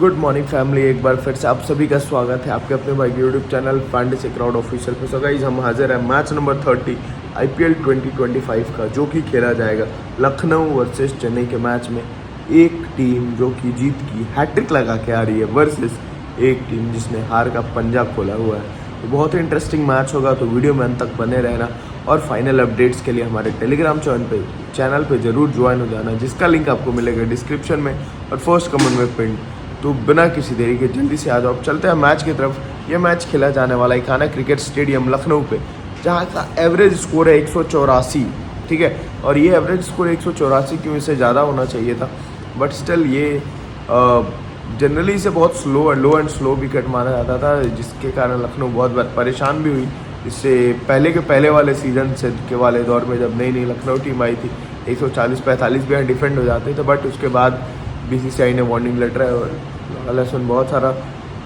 Good morning family, एक बार फिर से आप सभी का स्वागत है आपके अपने भाई के YouTube channel fantasy crowd official पे। सो गाइस, हम हाजिर हैं मैच नंबर 30 आईपीएल 2025 का, जो कि खेला जाएगा लखनऊ वर्सेस चेन्नई के मैच में। एक टीम जो कि जीत की हैट्रिक लगा के आ रही है वर्सेस एक टीम जिसने हार का पंजा खोला हुआ है। तो बहुत ही इंटरेस्टिंग मैच होगा, तो वीडियो में अंत तक बने रहना और फाइनल अपडेट्स के लिए हमारे टेलीग्राम चैनल पे जरूर ज्वाइन हो जाना, जिसका लिंक आपको मिलेगा डिस्क्रिप्शन में और फर्स्ट कमेंट में पिन। तो बिना किसी देरी के जल्दी से आ जाओ, चलते हैं मैच की तरफ। ये मैच खेला जाने वाला इकाना क्रिकेट स्टेडियम लखनऊ पे, जहाँ का एवरेज स्कोर है 184, ठीक है। और ये एवरेज स्कोर 184 क्यों, इससे ज़्यादा होना चाहिए था, बट स्टिल ये जनरली इसे बहुत लो एंड स्लो विकेट माना जाता था, जिसके कारण लखनऊ बहुत बार परेशान भी हुई। इससे पहले वाले सीजन से के वाले दौर में जब नई लखनऊ टीम आई थी 140-45 भी डिफेंड हो जाते थे, बट उसके बाद बीसीसीआई ने वार्निंग लेटर लेसन बहुत सारा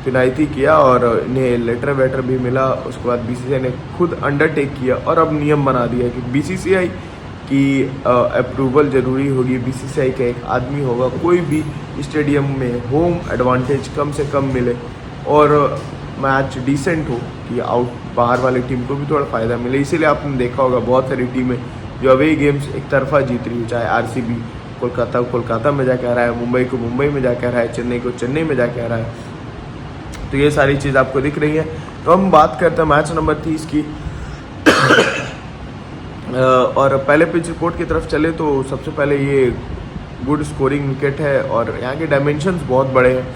फिनाइती किया और इन्हें लेटर वेटर भी मिला। उसके बाद बीसीसीआई ने खुद अंडरटेक किया और अब नियम बना दिया कि बीसीसीआई की अप्रूवल ज़रूरी होगी। बीसीसीआई का एक आदमी होगा, कोई भी स्टेडियम में होम एडवांटेज कम से कम मिले और मैच डिसेंट हो कि बाहर वाली टीम को भी थोड़ा फ़ायदा मिले। इसीलिए आपने देखा होगा बहुत सारी टीमें जो अवे गेम्स एक तरफा जीत रही हो, चाहे आरसीबी कोलकाता में जाके आ रहा है, मुंबई को मुंबई में जाके आ रहा है, चेन्नई को चेन्नई में जाके आ रहा है। तो ये सारी चीज़ आपको दिख रही है। तो हम बात करते हैं मैच नंबर 30 की और पहले पिच रिपोर्ट की तरफ चले तो सबसे पहले ये गुड स्कोरिंग विकेट है और यहाँ के डायमेंशंस बहुत बड़े हैं,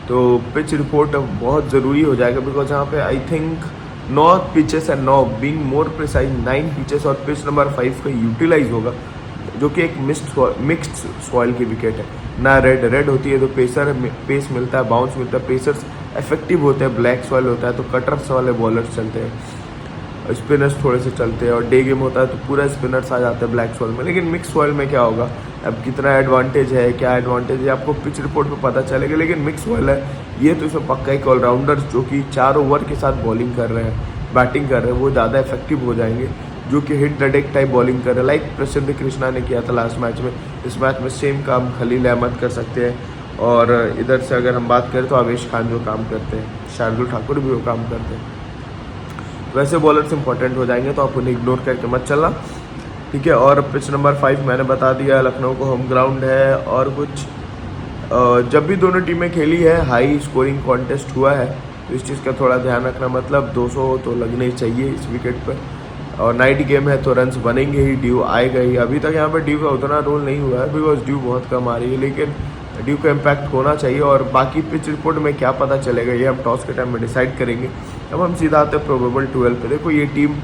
तो पिच रिपोर्ट बहुत ज़रूरी हो जाएगा। बिकॉज यहाँ पे I think 9 pitches and 9 being more precise 9 pitches और पिच नंबर 5 का यूटिलाइज होगा, जो कि एक मिक्स्ड सॉइल की विकेट है ना। रेड होती है तो पेस मिलता है, बाउंस मिलता है, पेसर्स इफेक्टिव होते हैं। ब्लैक सॉइल होता है तो कटर्स वाले बॉलर्स चलते हैं, स्पिनर्स थोड़े से चलते हैं, और डे गेम होता है तो पूरा स्पिनर्स आ जाते हैं ब्लैक सॉइल में। लेकिन मिक्स सॉइल में क्या होगा, अब कितना एडवांटेज है, क्या एडवांटेज है, आपको पिच रिपोर्ट में पता चलेगा। लेकिन मिक्स सॉइल है ये, तो इसमें पक्का एक ऑलराउंडर्स जो कि 4 ओवर के साथ बॉलिंग कर रहे हैं, बैटिंग कर रहे हैं, वो ज़्यादा इफेक्टिव हो जाएंगे, जो कि hit the deck type bowling कर रहे हैं, लाइक प्रसिद्ध कृष्णा ने किया था लास्ट मैच में। इस मैच में सेम काम खलील अहमद कर सकते हैं। और इधर से अगर हम बात करें तो आवेश खान जो काम करते हैं, शार्दुल ठाकुर भी वो काम करते हैं। वैसे बॉलर्स इंपॉर्टेंट हो जाएंगे तो आप उन्हें इग्नोर करके मत चलना, ठीक है। और पिच नंबर 5 मैंने बता दिया, लखनऊ को होम ग्राउंड है। और कुछ जब भी दोनों टीमें खेली है हाई स्कोरिंग कॉन्टेस्ट हुआ है, तो इस चीज़ का थोड़ा ध्यान रखना। मतलब 200 तो लगने ही चाहिए इस विकेट पर, और नाइट गेम है तो रन्स बनेंगे ही, ड्यू आएगा ही। अभी तक यहाँ पर ड्यू का उतना रोल नहीं हुआ है बिकॉज ड्यू बहुत कम आ रही है, लेकिन ड्यू का इम्पैक्ट होना चाहिए। और बाकी पिच रिपोर्ट में क्या पता चलेगा ये हम टॉस के टाइम में डिसाइड करेंगे। अब हम सीधा आते हैं प्रोबेबल 12 पे। देखो ये टीम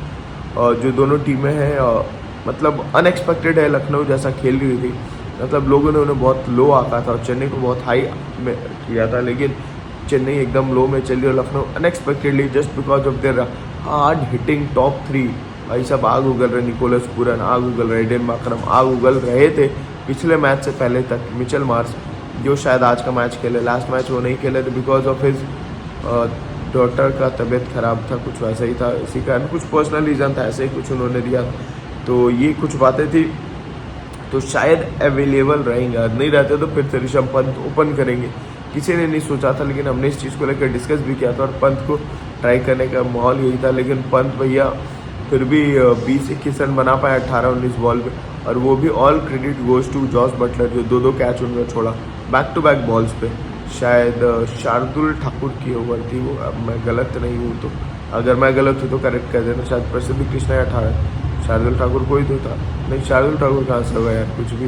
जो दोनों टीमें हैं मतलब अनएक्सपेक्टेड है, लखनऊ जैसा खेल रही थी, मतलब लोगों ने उन्हें बहुत लो आका था और चेन्नई को बहुत हाई में किया था, लेकिन चेन्नई एकदम लो में चली और Lucknow unexpectedly just because of their hard hitting top 3 भाई सब आग उगल रहे। निकोलस पूरन आग उगल रहे, एडेन मार्करम आग उगल रहे थे पिछले मैच से पहले तक। मिचेल मार्श जो शायद आज का मैच खेले, लास्ट मैच वो नहीं खेले थे बिकॉज ऑफ हिज डॉटर का तबीयत ख़राब था, कुछ वैसा ही था, इसी कारण कुछ पर्सनल रीज़न था, ऐसे ही कुछ उन्होंने दिया। तो ये कुछ बातें थी, तो शायद अवेलेबल रहेंगे, नहीं रहते तो फिर से ऋषभ पंत ओपन करेंगे। किसी ने नहीं सोचा था, लेकिन हमने इस चीज़ को लेकर डिस्कस भी किया था और पंत को ट्राई करने का माहौल यही था। लेकिन पंत भैया फिर भी 20-21 रन बना पाया 18-19 बॉल पे, और वो भी all credit goes to Jos Buttler जो 2 कैच उन्होंने छोड़ा बैक टू बैक बॉल्स पे। शायद शार्दुल ठाकुर की ओवर थी वो, अब मैं गलत नहीं हूँ तो, अगर मैं गलत हूँ तो करेक्ट कर देना। शायद प्रसिद्ध कृष्णा 18, शार्दुल ठाकुर कोई तो था नहीं, शार्दुल ठाकुर कहाँ से होगा यार कुछ भी।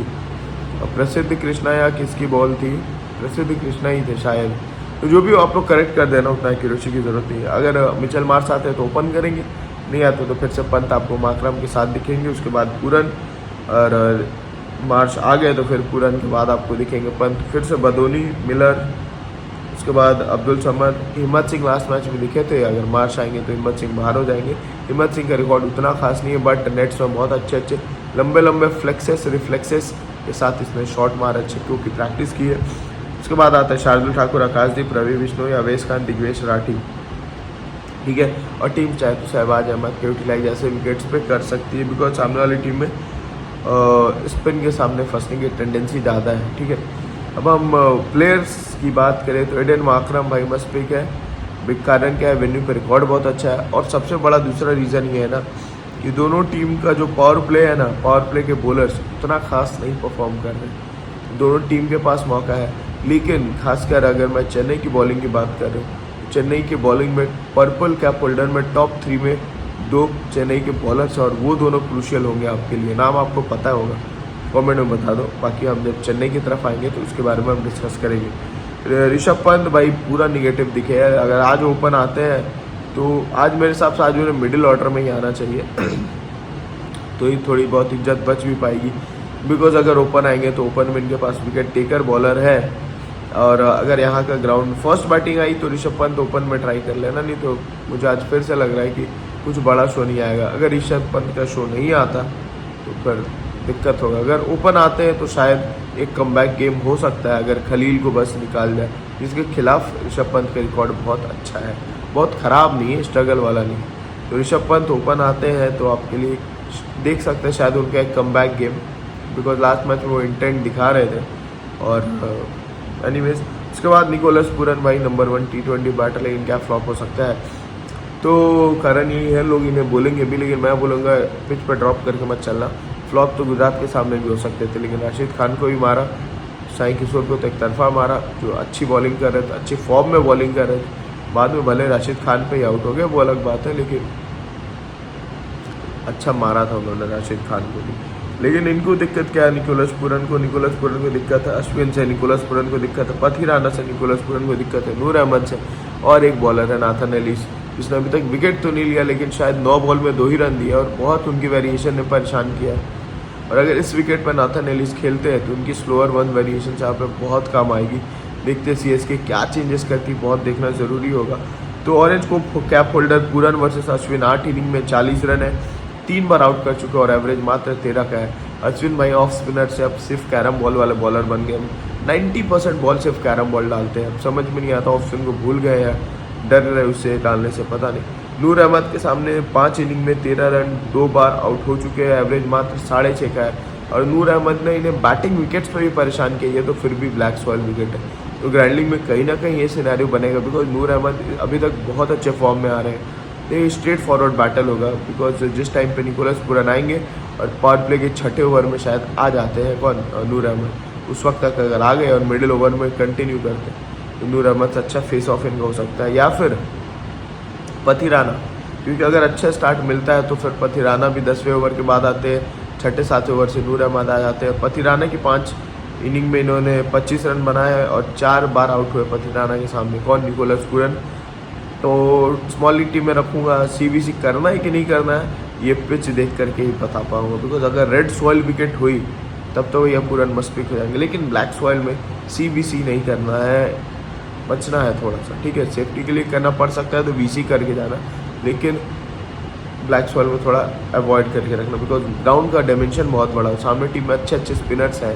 प्रसिद्ध कृष्णा या किसकी बॉल थी, प्रसिद्ध कृष्णा ही थे शायद। तो जो भी आप लोग करेक्ट कर देना, उतना एक्यूरेसी की जरूरत नहीं है। अगर मिचेल मार्श आते हैं तो ओपन करेंगे, नहीं आते तो फिर से पंत आपको मार्करम के साथ दिखेंगे, उसके बाद पूरन, और मार्श आ गए तो फिर पूरन के बाद आपको दिखेंगे पंत, फिर से बदोनी, मिलर, उसके बाद अब्दुल समद, हिम्मत सिंह लास्ट मैच में दिखे थे। अगर मार्श आएंगे तो हिम्मत सिंह बाहर हो जाएंगे। हिम्मत सिंह का रिकॉर्ड उतना खास नहीं है, बट नेट्स में बहुत अच्छे लंबे फ्लेक्सेस रिफ्लेक्सेस के साथ इसने शॉट मार अच्छे, क्योंकि प्रैक्टिस की है। उसके बाद आता है शार्दुल ठाकुर, आकाशदीप, रवि बिश्नोई, अवेश खान, दिग्वेश राठी, ठीक है। और टीम चाहे तो शहबाज अहमद के यूटिलाइज ऐसे विकेट्स पे कर सकती है, बिकॉज सामने वाली टीम में स्पिन के सामने फंसने की टेंडेंसी ज़्यादा है, ठीक है। अब हम प्लेयर्स की बात करें तो एडन मार्करम भाई मस्त पिक है। बिग कारण क्या है, वेन्यू पे रिकॉर्ड बहुत अच्छा है, और सबसे बड़ा दूसरा रीज़न ये है ना कि दोनों टीम का जो पावर प्ले है ना, पावर प्ले के बॉलर्स उतना खास नहीं परफॉर्म कर रहे। दोनों टीम के पास मौका है, लेकिन खासकर अगर मैं चेन्नई की बॉलिंग की बात कर रहा हूँ, चेन्नई की बॉलिंग में पर्पल कैप होल्डर में टॉप 3 में 2 चेन्नई के बॉलर्स हैं, और वो दोनों क्रूशियल होंगे आपके लिए। नाम आपको पता होगा, कमेंट में बता दो। बाकी हम जब चेन्नई की तरफ आएंगे तो उसके बारे में हम डिस्कस करेंगे। ऋषभ पंत भाई पूरा निगेटिव दिखे है। अगर आज ओपन आते हैं तो आज मेरे हिसाब से आज उन्हें मिडिल ऑर्डर में ही आना चाहिए तो ही थोड़ी बहुत इज्जत बच भी पाएगी। बिकॉज अगर ओपन आएंगे तो ओपन में इनके पास विकेट टेकर बॉलर है, और अगर यहाँ का ग्राउंड फर्स्ट बैटिंग आई तो ऋषभ पंत ओपन में ट्राई कर लेना, नहीं तो मुझे आज फिर से लग रहा है कि कुछ बड़ा शो नहीं आएगा। अगर ऋषभ पंत का शो नहीं आता तो फिर दिक्कत होगा। अगर ओपन आते हैं तो शायद एक कमबैक गेम हो सकता है, अगर खलील को बस निकाल जाए, जिसके खिलाफ ऋषभ पंत का रिकॉर्ड बहुत अच्छा है, बहुत ख़राब नहीं है, स्ट्रगल वाला नहीं। तो ऋषभ पंत ओपन आते हैं तो आपके लिए देख सकते हैं शायद उनका एक comeback game, because last match में वो इंटेंट दिखा रहे थे। और एनीवेज उसके बाद निकोलस पूरन भाई नंबर 1 T20 बैटर, लेकिन क्या फ्लॉप हो सकता है, तो कारण यही है, लोग इन्हें बोलेंगे भी, लेकिन मैं बोलूँगा पिच पर ड्रॉप करके मत चलना। फ्लॉप तो गुजरात के सामने भी हो सकते थे, लेकिन राशिद खान को भी मारा, साई किशोर को तो एक तरफा मारा, जो अच्छी बॉलिंग कर रहे थे, अच्छी फॉर्म में बॉलिंग कर रहे थे। बाद में भले राशिद खान पे ही आउट हो गए, वो अलग बात है, लेकिन अच्छा मारा था उन्होंने राशिद खान को भी। लेकिन इनको दिक्कत क्या है, निकोलस पूरन को दिक्कत है, अश्विन से निकोलस पूरन को दिक्कत है, पथिराना से निकोलस पूरन को दिक्कत है, नूर अहमद से, और एक बॉलर है नाथन एलिस, जिसने अभी तक विकेट तो नहीं लिया, लेकिन शायद 9 बॉल में 2 ही रन दिया, और बहुत उनकी वेरिएशन ने परेशान किया है। और अगर इस विकेट पर नाथन एलिस खेलते हैं तो उनकी स्लोअर 1 वेरिएशन यहाँ पर बहुत काम आएगी। देखते CSK क्या चेंजेस करती, बहुत देखना ज़रूरी होगा। तो ऑरेंज को कैप होल्डर पूरन वर्सेस अश्विन 8 इनिंग में 40 रन है, 3 बार आउट कर चुके, और एवरेज मात्र 13 का है। अश्विन भाई ऑफ स्पिनर से अब सिर्फ कैरम बॉल वाले बॉलर बन गए, 90% बॉल सिर्फ कैरम बॉल डालते हैं। अब समझ में नहीं आता, ऑफ स्पिन को भूल गए हैं, डर रहे उससे डालने से, पता नहीं। नूर अहमद के सामने 5 इनिंग में 13 रन, 2 बार आउट हो चुके हैं, एवरेज मात्र 6.5 का है। और नूर अहमद ने इन्हें बैटिंग विकेट्स पर भी परेशान किया है, तो फिर भी ब्लैक सॉइल विकेट है, तो ग्रैंडलिंग में कहीं ना कहीं ये सिनेरियो बनेगा, बिकॉज नूर अहमद अभी तक बहुत अच्छे फॉर्म में आ रहे हैं। ये स्ट्रेट फॉरवर्ड बैटल होगा, बिकॉज जिस टाइम पे निकोलस पूरन आएंगे और पावर प्ले के 6ठे ओवर में शायद आ जाते हैं कौन, नूर अहमद, उस वक्त तक अगर आ गए और मिडिल ओवर में कंटिन्यू करते तो नूर अहमद से अच्छा फेस ऑफ इनका हो सकता है, या फिर पथिराना, क्योंकि अगर अच्छा स्टार्ट मिलता है तो फिर पथिराना भी 10वें ओवर के बाद आते हैं, 6ठे-7वें ओवर से नूर अहमद आ जाते हैं। पथिराना की 5 इनिंग में इन्होंने 25 रन बनाए हैं और 4 बार आउट हुए पथिराना के सामने, कौन, निकोलस पूरन। तो स्मॉल लीग टीम में रखूँगा, CBC करना है कि नहीं करना है ये पिच देख करके ही बता पाऊँगा, बिकॉज अगर रेड सॉइल विकेट हुई तब तो ये पूरन मस्ट पिक हो जाएंगे, लेकिन ब्लैक सॉइल में CBC नहीं करना है, बचना है थोड़ा सा, ठीक है। सेफ्टी के लिए करना पड़ सकता है तो VC करके जाना, लेकिन ब्लैक सॉइल में थोड़ा अवॉइड करके रखना, बिकॉज ग्राउंड का डायमेंशन बहुत बड़ा है, सामने टीम में अच्छे स्पिनर्स हैं।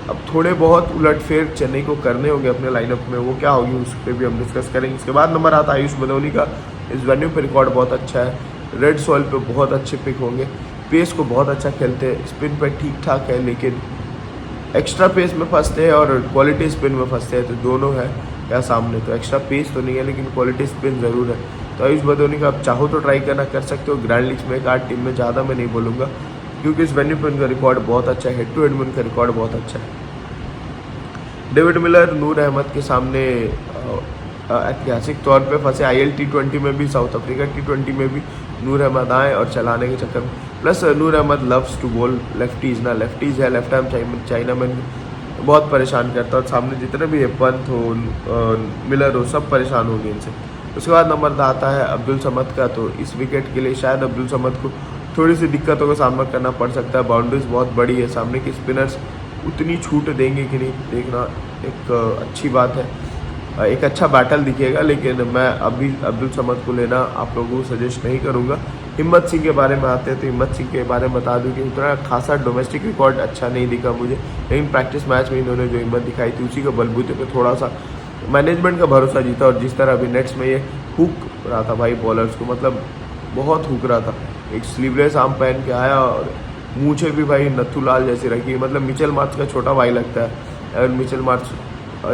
अब थोड़े बहुत उलटफेर चेन्नई को करने होंगे अपने लाइनअप में, वो क्या होगी उस पर भी हम डिस्कस करेंगे। इसके बाद नंबर आता है आयुष बदौनी का, इस वेन्यू पे रिकॉर्ड बहुत अच्छा है, रेड सॉइल पे बहुत अच्छे पिक होंगे, पेस को बहुत अच्छा खेलते हैं, स्पिन पे ठीक ठाक है, लेकिन एक्स्ट्रा पेस में फंसते हैं और क्वालिटी स्पिन में फंसते हैं, तो दोनों है क्या सामने, तो एक्स्ट्रा पेस तो नहीं है लेकिन क्वालिटी स्पिन ज़रूर है। तो आयुष बदौनी का आप चाहो तो ट्राई करना कर सकते हो, ग्रैंड लीग्स में 1-8 टीम में, ज़्यादा मैं नहीं बोलूँगा, क्योंकि इस वेन्यू पर उनका रिकॉर्ड बहुत अच्छा है, हेड टू हेड में उनका रिकॉर्ड बहुत अच्छा है। डेविड मिलर नूर अहमद के सामने ऐतिहासिक तौर पे फंसे, IL T20 में भी, साउथ अफ्रीका T20 में भी नूर अहमद आए और चलाने के चक्कर में, plus Noor Ahmad loves to bowl lefties ना, लेफ्टीज़ है, लेफ्ट आर्म चाइना में बहुत परेशान करता है, और सामने जितने भी पंत हो, मिलर हो, सब परेशान होंगे इनसे। उसके बाद नंबर आता है अब्दुल समद का, तो इस विकेट के लिए शायद अब्दुल समद को थोड़ी सी दिक्कतों का सामना करना पड़ सकता है, बाउंड्रीज बहुत बड़ी है, सामने के स्पिनर्स उतनी छूट देंगे कि नहीं, देखना एक अच्छी बात है, एक अच्छा बैटल दिखेगा, लेकिन मैं अभी अब्दुल समद को लेना आप लोगों को सजेस्ट नहीं करूँगा। हिम्मत सिंह के बारे में आते हैं, तो हिम्मत सिंह के बारे में बता दूं कि उतना खासा डोमेस्टिक रिकॉर्ड अच्छा नहीं दिखा मुझे, लेकिन प्रैक्टिस मैच में इन्होंने जो हिम्मत दिखाई थी उसी के बलबूते पे थोड़ा सा मैनेजमेंट का भरोसा जीता, और जिस तरह अभी नेट्स में ये हुक रहा था भाई बॉलर्स को, मतलब बहुत हुक रहा था, एक स्लीवलेस आर्म पहन के आया और मूछे भी भाई नथुलाल जैसी रखी, मतलब मिचेल मार्च का छोटा भाई लगता है, एवन मिचेल मार्श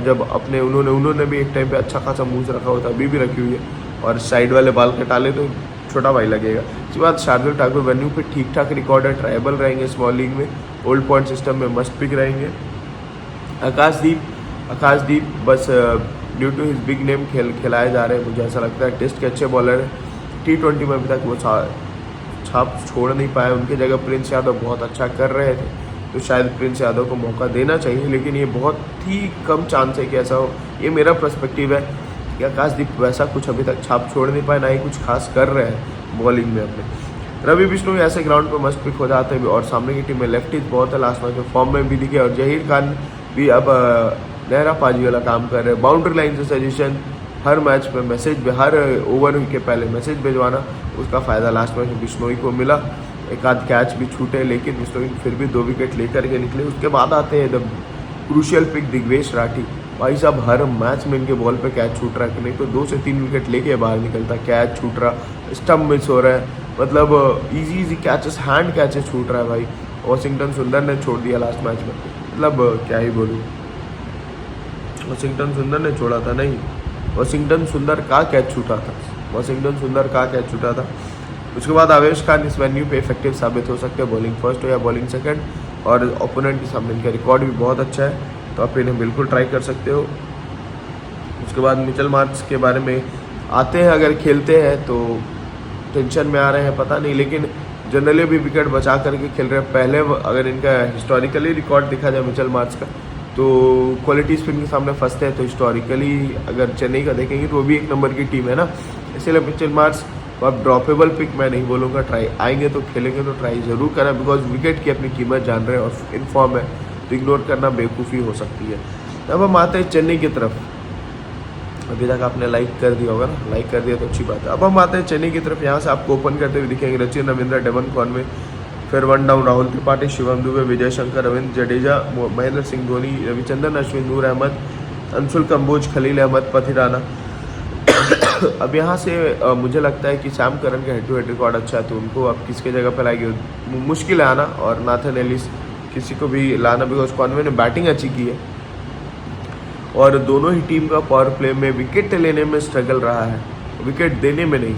जब अपने उन्होंने भी एक टाइम पे अच्छा खासा मूंछ रखा होता, अभी भी रखी हुई है, और साइड वाले बाल कटा ले तो छोटा भाई लगेगा। इसके बाद शार्दुल ठाकुर वेन्यू पे ठीक ठाक रिकॉर्ड है, ट्राइबल रहेंगे स्मॉल लीग में, ओल्ड पॉइंट सिस्टम में मस्ट पिक रहेंगे। आकाशदीप बस due to his big name खिलाए जा रहे हैं, मुझे ऐसा लगता है। टेस्ट के अच्छे बॉलर हैं, T20 में अभी तक वो छाप छोड़ नहीं पाए। उनकी जगह प्रिंस यादव बहुत अच्छा कर रहे थे, तो शायद प्रिंस यादव को मौका देना चाहिए, लेकिन ये बहुत ही कम चांस है कि ऐसा हो। ये मेरा पर्सपेक्टिव है कि आकाशदीप वैसा कुछ अभी तक छाप छोड़ नहीं पाए, ना ही कुछ खास कर रहे हैं बॉलिंग में अपने। रवि बिश्नोई ऐसे ग्राउंड पर मस्ट पिक हो जाते हैं, और सामने की टीम में लेफ्टीज बहुत है, लास्ट मैच में फॉर्म में भी दिखे, और जहीर खान भी अब नहरा पाजी वाला काम कर रहे हैं। बाउंड्री लाइन से सजेशन, हर मैच में मैसेज, हर ओवर के पहले मैसेज भिजवाना, उसका फ़ायदा लास्ट मैच में बिश्नोई को मिला। एक आध कैच भी छूटे, लेकिन बिश्नोई फिर भी 2 विकेट लेकर के निकले। उसके बाद आते हैं the crucial pick Digvesh Rathi. भाई साहब हर मैच में इनके बॉल पे कैच छूट रहा है, नहीं तो 2 से 3 विकेट लेके बाहर निकलता, कैच छूट रहा, स्टम्प मिस हो रहा है, मतलब इजी कैचेस, हैंड कैचेस छूट रहा है भाई। वॉशिंगटन सुंदर ने छोड़ दिया लास्ट मैच में, मतलब क्या ही बोलूँ, वॉशिंगटन सुंदर ने छोड़ा था, नहीं वॉशिंगटन सुंदर का कैच छूटा था, वॉशिंगटन सुंदर का कैच छूटा था। उसके बाद आवेश खान इस वेन्यू पे इफेक्टिव साबित हो सकते हैं, बॉलिंग फर्स्ट हो या बॉलिंग सेकंड, और ओपोनेंट के सामने इनका रिकॉर्ड भी बहुत अच्छा है, तो आप इन्हें बिल्कुल ट्राई कर सकते हो। उसके बाद मिचेल मार्श के बारे में आते हैं, अगर खेलते हैं तो टेंशन में आ रहे हैं पता नहीं, लेकिन जनरली भी विकेट बचा करके खेल रहे हैं। पहले अगर इनका हिस्टोरिकली रिकॉर्ड देखा जाए मिचेल मार्श का, तो क्वालिटी स्पिन के सामने फंसते हैं, तो हिस्टोरिकली अगर चेन्नई का देखेंगे तो वो भी 1 नंबर की टीम है ना, इसलिए मिचेल मार्श अब ड्रॉपेबल पिक मैं नहीं बोलूँगा, ट्राई आएंगे तो खेलेंगे तो ट्राई ज़रूर करें, बिकॉज विकेट की अपनी कीमत जान रहे हैं और इन फॉर्म है, तो इग्नोर करना बेवकूफ़ी हो सकती है। अब हम आते हैं चेन्नई की तरफ। अभी तक आपने लाइक कर दिया होगा ना, लाइक कर दिया तो अच्छी बात है। अब हम आते हैं चेन्नई की तरफ। यहाँ से आपको ओपन करते हुए दिखेंगे सचिन रविंद्र, डेवन कॉनवे, फिर 1 डाउन राहुल त्रिपाठी, शिवम दुबे, विजय शंकर, रविंद्र जडेजा, महेंद्र सिंह धोनी, रविचंद्रन अश्विन, नूर अहमद, अंशुल कंबोज, खलील अहमद, पथिराना। अब यहाँ से मुझे लगता है कि सैम करन का हेड टू हेड रिकॉर्ड अच्छा है, तो उनको अब किसके जगह पर लाएंगे, मुश्किल है आना, और नाथन एलिस किसी को भी लाना, बिकॉज कॉनवे ने बैटिंग अच्छी की है, और दोनों ही टीम का पावर प्ले में विकेट लेने में स्ट्रगल रहा है, विकेट देने में नहीं।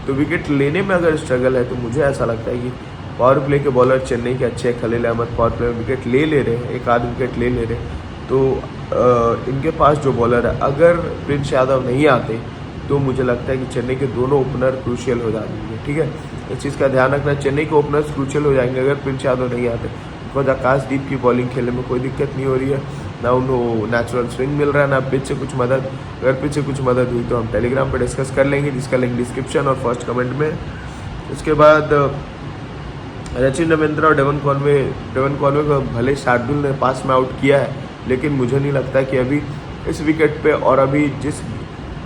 तो विकेट लेने में अगर स्ट्रगल है तो मुझे ऐसा लगता है कि पावर प्ले के बॉलर चेन्नई के अच्छे, खलील अहमद पावर प्ले में विकेट ले रहे हैं, एक आध विकेट ले रहे हैं, तो इनके पास जो बॉलर है, अगर प्रिंस यादव नहीं आते तो मुझे लगता है कि चेन्नई के दोनों ओपनर क्रूशियल हो जाएंगे। ठीक है, इस चीज़ का ध्यान रखना, चेन्नई के ओपनर्स क्रूशियल हो जाएंगे अगर प्रिंस यादव नहीं आते, बिकॉज आकाशदीप की बॉलिंग खेलने में कोई दिक्कत नहीं हो रही है, ना उन्हें नेचुरल स्विंग मिल रहा है, ना पिच से कुछ मदद। अगर पिच से कुछ मदद हुई तो हम टेलीग्राम पर डिस्कस कर लेंगे, जिसका लिंक डिस्क्रिप्शन और फर्स्ट कमेंट में। उसके बाद सचिन रविंद्र और डेवन कॉनवे को भले शार्दुल ने पास में आउट किया है, लेकिन मुझे नहीं लगता कि अभी इस विकेट पे, और अभी जिस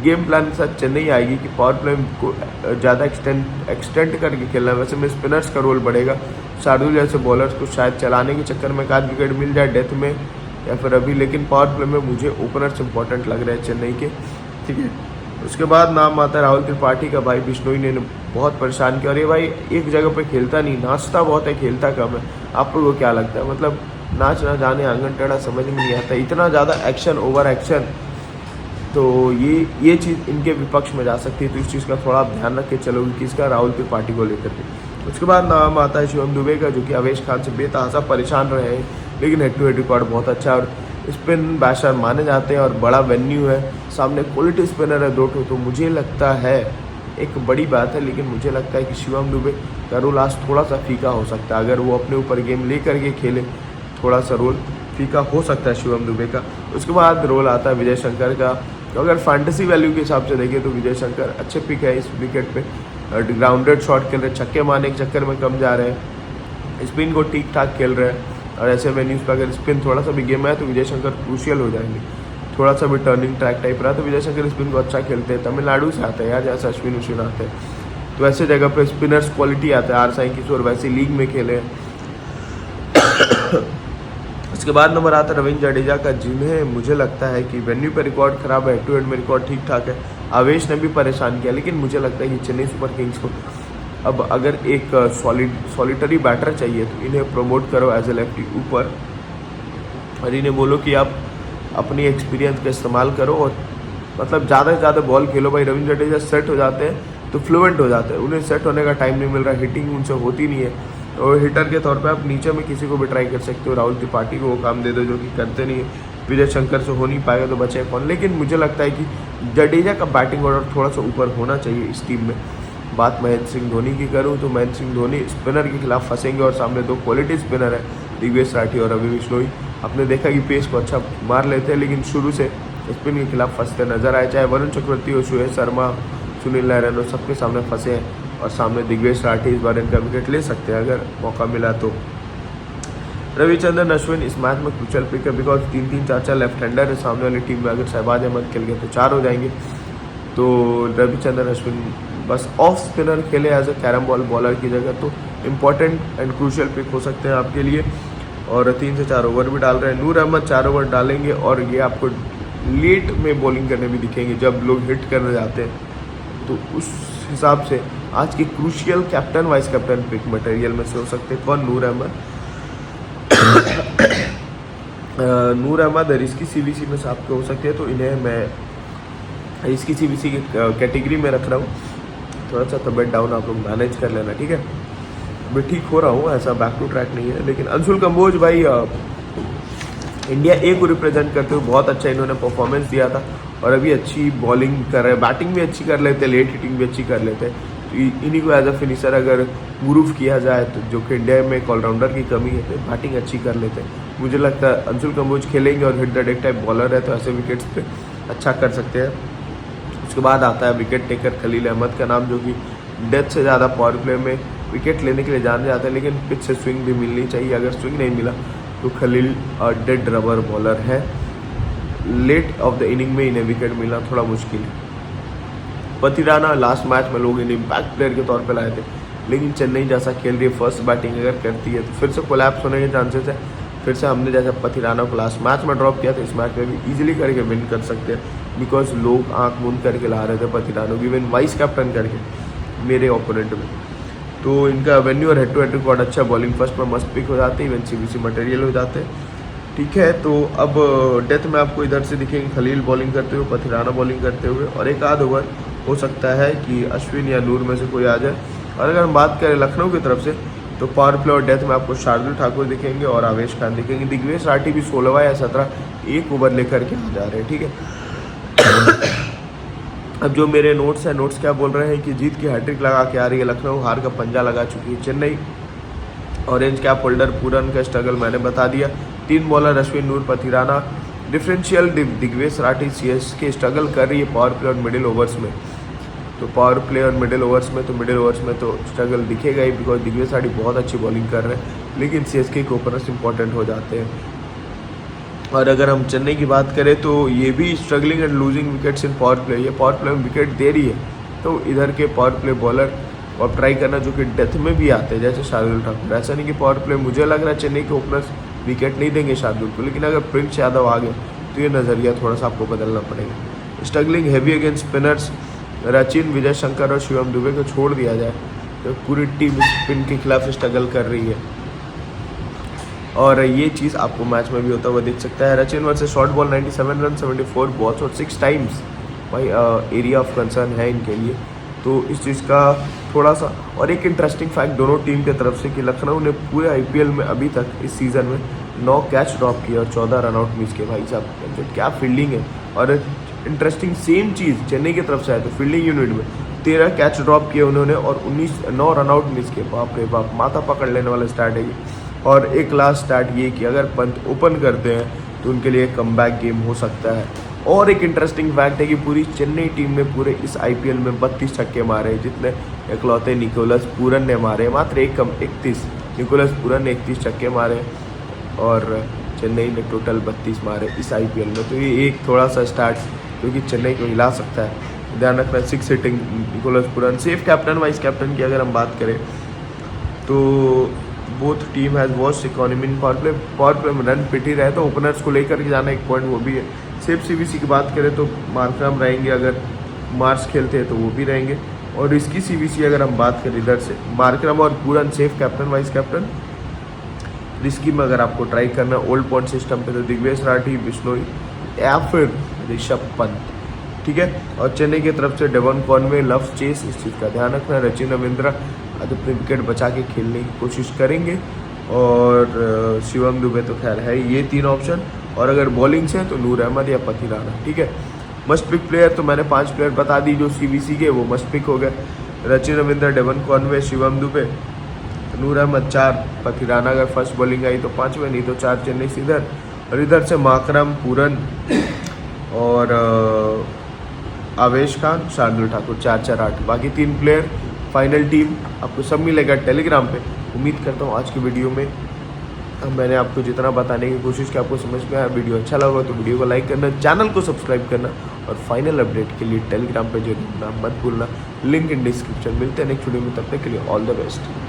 गेम प्लान के साथ चेन्नई आएगी कि पावर प्ले को ज़्यादा एक्सटेंड करके खेलना है, वैसे में स्पिनर्स का रोल बढ़ेगा। शार्दुल जैसे बॉलर्स को शायद चलाने के चक्कर में 1 विकेट मिल जाए डेथ में या फिर अभी, लेकिन पावर प्ले में मुझे ओपनर्स इंपॉर्टेंट लग रहे हैं चेन्नई के। ठीक है, उसके बाद नाम आता है राहुल त्रिपाठी का। भाई बिश्नोई ने बहुत परेशान किया, और ये भाई एक जगह पे खेलता नहीं, नाचता बहुत है, खेलता कम है। आप लोगों को क्या लगता है, मतलब नाच ना जाने आंगन टेढ़ा, समझ में नहीं आता, इतना ज़्यादा एक्शन, ओवर एक्शन, तो ये चीज़ इनके विपक्ष में जा सकती है, तो इस चीज़ का थोड़ा आप ध्यान रख के चलोगे किसका, राहुल त्रिपाठी को लेकर के। उसके बाद नाम आता है शिवम दुबे का, जो कि आवेश खान से बेतहासा परेशान रहे हैं, लेकिन हेड टू हेड रिकॉर्ड बहुत अच्छा है, और स्पिन बैशर माने जाते हैं, और बड़ा वेन्यू है, सामने क्वालिटी स्पिनर है 2 तो मुझे लगता है एक बड़ी बात है, लेकिन मुझे लगता है कि शिवम दुबे का रोल आज थोड़ा सा फीका हो सकता है, अगर वो अपने ऊपर गेम ले करके खेले, थोड़ा सा रोल फीका हो सकता है शिवम दुबे का। उसके बाद रोल आता है विजय शंकर का, तो अगर फैंटेसी वैल्यू के हिसाब से देखें तो विजय शंकर अच्छे पिक है इस विकेट पे, ग्राउंडेड शॉट खेल रहे, छक्के मारने के चक्कर में कम जा रहे हैं, स्पिन को ठीक ठाक खेल रहे हैं, और ऐसे वेन्यूज़ पर अगर स्पिन थोड़ा सा भी गेम है तो विजय शंकर क्रूशियल हो जाएंगे। थोड़ा सा भी टर्निंग ट्रैक टाइप रहा तो विजय शंकर स्पिन को अच्छा खेलते हैं, तमिलनाडु से आते हैं यार, जैसे अश्विन आते हैं, तो ऐसे जगह पे स्पिनर्स क्वालिटी आता है। R साई किशोर वैसी लीग में खेले। उसके बाद नंबर आता है रविंद्र जडेजा का, जिन्हें मुझे लगता है कि वेन्यू पे रिकॉर्ड खराब है, हेड टू हेड में रिकॉर्ड ठीक ठाक है, आवेश ने भी परेशान किया, लेकिन मुझे लगता है कि चेन्नई सुपर किंग्स को अब अगर एक सॉलिटरी बैटर चाहिए तो इन्हें प्रमोट करो एज ए लेफ्टी ऊपर, और इन्हें बोलो कि आप अपनी एक्सपीरियंस का इस्तेमाल करो और मतलब ज़्यादा से ज़्यादा बॉल खेलो। भाई रविंद्र जडेजा सेट हो जाते हैं तो फ्लुएंट हो जाते हैं, उन्हें सेट होने का टाइम नहीं मिल रहा, हिटिंग उनसे होती नहीं है। और हिटर के तौर पे आप नीचे में किसी को भी ट्राई कर सकते हो, राहुल त्रिपाठी को वो काम दे दो जो कि करते नहीं है, विजय शंकर से हो नहीं पाएगा तो बचे कौन। लेकिन मुझे लगता है कि जडेजा का बैटिंग ऑर्डर थोड़ा सा ऊपर होना चाहिए इस टीम में। बात महेंद्र सिंह धोनी की करूँ तो महेंद्र सिंह धोनी स्पिनर के खिलाफ फंसेंगे और सामने दो क्वालिटी स्पिनर है, दिग्वेश राठी और रवि बिश्नोई। आपने देखा कि पेस को अच्छा मार लेते हैं लेकिन शुरू से स्पिन के खिलाफ फंसते नजर आए, चाहे वरुण चक्रवर्ती हो, सुहेल शर्मा, सुनील नारायण हो, सबके सामने फंसे हैं। और सामने दिग्वेश राठी इस बार इनका विकेट ले सकते हैं अगर मौका मिला तो। रविचंद्रन अश्विन इस मैच में क्रूशियल पिक है बिकॉज 3-3, 4-4 लेफ्ट हैंडर है सामने वाली टीम में। अगर शहबाज अहमद खेल गए तो 4 हो जाएंगे। तो रविचंद्रन अश्विन बस ऑफ स्पिनर खेले as a carrom ball bowler की जगह तो इम्पॉर्टेंट एंड क्रूशियल पिक हो सकते हैं आपके लिए। और 3 से 4 ओवर भी डाल रहे हैं। नूर अहमद 4 ओवर डालेंगे और ये आपको लेट में बॉलिंग करने भी दिखेंगे जब लोग हिट करने जाते हैं। तो उस हिसाब से आज के crucial captain vice captain pick material में से हो सकते हैं कौन? नूर अहमद। नूर अहमद रिस्की सीवीसी में से आपके हो सकते हैं, तो इन्हें मैं रिस्की सीवीसी की कैटेगरी में रख रहा हूँ। थोड़ा सा तबियत डाउन आप लोग मैनेज कर लेना, ठीक है। मैं ठीक हो रहा हूँ, ऐसा बैक टू ट्रैक नहीं है। लेकिन अंशुल कंबोज भाई इंडिया ए को रिप्रेजेंट करते हुए बहुत अच्छा इन्होंने परफॉर्मेंस दिया था और अभी अच्छी बॉलिंग कर रहे हैं, बैटिंग भी अच्छी कर लेते हैं, लेट हिटिंग भी अच्छी कर लेते हैं। तो इन्हीं को एज अ फिनिशर अगर प्रूव किया जाए तो जो कि इंडिया में एक ऑलराउंडर की कमी है, तो बैटिंग अच्छी कर लेते हैं। मुझे लगता है अंशुल कंबोज खेलेंगे और hit the deck type bowler है तो ऐसे विकेट्स पे अच्छा कर सकते हैं। उसके बाद आता है विकेट टेकर खलील अहमद का नाम, जो कि डेथ से ज़्यादा पावर प्ले में विकेट लेने के लिए जाने जाते हैं, लेकिन पिच से स्विंग भी मिलनी चाहिए। अगर स्विंग नहीं मिला तो खलील डेड रबर बॉलर है। लेट ऑफ द इनिंग में इन्हें विकेट मिलना थोड़ा मुश्किल है। पथिराना लास्ट मैच में लोग इन्हें इम्पैक्ट प्लेयर के तौर पे लाए थे, लेकिन चेन्नई जैसा खेल रही है, फर्स्ट बैटिंग अगर करती है तो फिर से कोलैप्स होने के चांसेस है। फिर से हमने जैसा पथिराना को लास्ट मैच में ड्रॉप किया था, इस मैच में भी इजीली करके विन कर सकते हैं बिकॉज लोग आंख मूंद करके ला रहे थे पथिराना को, इवन वाइस कैप्टन करके मेरे ओपोनेंट में। तो इनका वेन्यू और हेड टू हेड रिकॉर्ड अच्छा, बॉलिंग फर्स्ट पर मस्त पिक हो जाते हैं, इवन सीबीसी मटेरियल हो जाते हैं, ठीक है। तो अब डेथ में आपको इधर से दिखेंगे खलील बॉलिंग करते हुए, पथिराना बॉलिंग करते हुए, और एक आध ओवर हो सकता है कि अश्विन या नूर में से कोई आ जाए। और अगर हम बात करें लखनऊ की तरफ से तो पावर प्ले और डेथ में आपको शार्दुल ठाकुर दिखेंगे और आवेश खान दिखेंगे। दिग्वेश राठी भी 16वां या 17 एक ओवर लेकर के आ जा रहे हैं, ठीक है। अब जो मेरे नोट्स हैं, नोट्स क्या बोल रहे हैं कि जीत की हैट्रिक लगा के आ रही है लखनऊ, हार का पंजा लगा चुकी है Chennai. Orange cap holder Pooran का स्ट्रगल मैंने बता दिया। 3 bowler Ashwin, Noor, Pathirana, differential Digvesh Rathi CSK struggle कर रही है पावर प्ले और मिडिल ओवर्स में। तो पावर प्ले और मिडिल ओवर्स में तो स्ट्रगल दिखेगा ही बिकॉज दिग्वेश राठी बहुत अच्छी बॉलिंग कर रहे हैं, लेकिन सीएसके के ओपनर्स इंपॉर्टेंट हो जाते हैं। और अगर हम चेन्नई की बात करें तो ये भी struggling and losing wickets in power play, ये पावर प्ले में विकेट दे रही है। तो इधर के पावर प्ले बॉलर और ट्राई करना जो कि डेथ में भी आते हैं, जैसे शार्दुल ठाकुर। ऐसा नहीं कि पावर प्ले, मुझे लग रहा है चेन्नई के ओपनर्स विकेट नहीं देंगे शार्दुल को, लेकिन अगर प्रिंस यादव आ गए तो ये नज़रिया थोड़ा सा आपको बदलना पड़ेगा। Struggling heavy against spinners, Rachin, Vijay Shankar और शिवम दुबे को छोड़ दिया जाए तो पूरी टीम स्पिन के खिलाफ स्ट्रगल कर रही है, और ये चीज़ आपको मैच में भी होता हुआ दिख सकता है। Rachin versus short ball 97 run, 74 balls और 6 टाइम्स भाई एरिया ऑफ कंसर्न है इनके लिए। तो इस चीज़ का थोड़ा सा, और एक इंटरेस्टिंग फैक्ट दोनों टीम के तरफ से कि लखनऊ ने पूरे आईपीएल में अभी तक इस सीज़न में 9 कैच ड्रॉप किए और 14 रन आउट मिस किए। भाई साहब क्या फील्डिंग है। और इंटरेस्टिंग सेम चीज़ चेन्नई की तरफ से आया तो फील्डिंग यूनिट में 13 कैच ड्रॉप किए उन्होंने और 9 रन आउट मिस किए। बाप रे बाप, माथा पकड़ लेने वाला स्टार्ट है ये। और एक लास्ट स्टार्ट ये कि अगर पंत ओपन करते हैं तो उनके लिए कमबैक गेम हो सकता है। और एक इंटरेस्टिंग फैक्ट है कि पूरी चेन्नई टीम ने पूरे इस आईपीएल में 32 छक्के मारे, जितने इकलौते निकोलस पूरन ने मारे, मात्र 31 निकोलस पूरन ने 31 छक्के मारे और चेन्नई ने टोटल 32 मारे इस आईपीएल में। तो ये एक थोड़ा सा स्टार्ट क्योंकि चेन्नई को हिला सकता है। ध्यान रखना 6 hitting Nicholas Pooran, safe captain vice captain की अगर हम बात करें तो both team has watch economy in power play में रन पिट ही रहे, तो ओपनर्स को लेकर के जाना एक पॉइंट वो भी है। सेफ सीबीसी की बात करें तो मार्करम रहेंगे, अगर मार्च खेलते हैं तो वो भी रहेंगे। और इसकी सीबीसी अगर हम बात करें इधर से मार्करम और Pooran safe captain vice captain, risky में अगर आपको ट्राई करना ओल्ड पॉइंट सिस्टम पे तो दिग्वेश राठी, बिश्नोई या फिर ऋषभ पंत, ठीक है। और चेन्नई की तरफ से डेवन कॉनवे, लव चेस, इस चीज़ का ध्यान रखना। रचिन रविंद्रा आज अपने विकेट बचा के खेलने की कोशिश करेंगे और शिवम दुबे तो खैर है ये 3 ऑप्शन। और अगर बॉलिंग से तो नूर अहमद या पति राणा, ठीक है। मस्ट पिक प्लेयर तो मैंने 5 प्लेयर बता दी जो CBC के, वो मस्ट पिक हो गए। रचिन रविंद्रा, डेवन कॉनवे, शिवम दुबे, नूर अहमद 4, पति राणा अगर फर्स्ट बॉलिंग आई तो 5वें, नहीं तो 4 चेन्नई से इधर। और इधर से माकरम, पूरन और आवेश खान, शार्दुल ठाकुर, 4-4-8 बाकी 3 प्लेयर। फाइनल टीम आपको सब मिलेगा टेलीग्राम पे। उम्मीद करता हूँ आज की वीडियो में मैंने आपको जितना बताने की कोशिश की आपको समझ में आया। वीडियो अच्छा लगा तो वीडियो को लाइक करना, चैनल को सब्सक्राइब करना और फाइनल अपडेट के लिए टेलीग्राम पे जुड़ना मत भूलना। Link in description. मिलते हैं नेक्स्ट वीडियो में, तब तक के लिए ऑल द बेस्ट।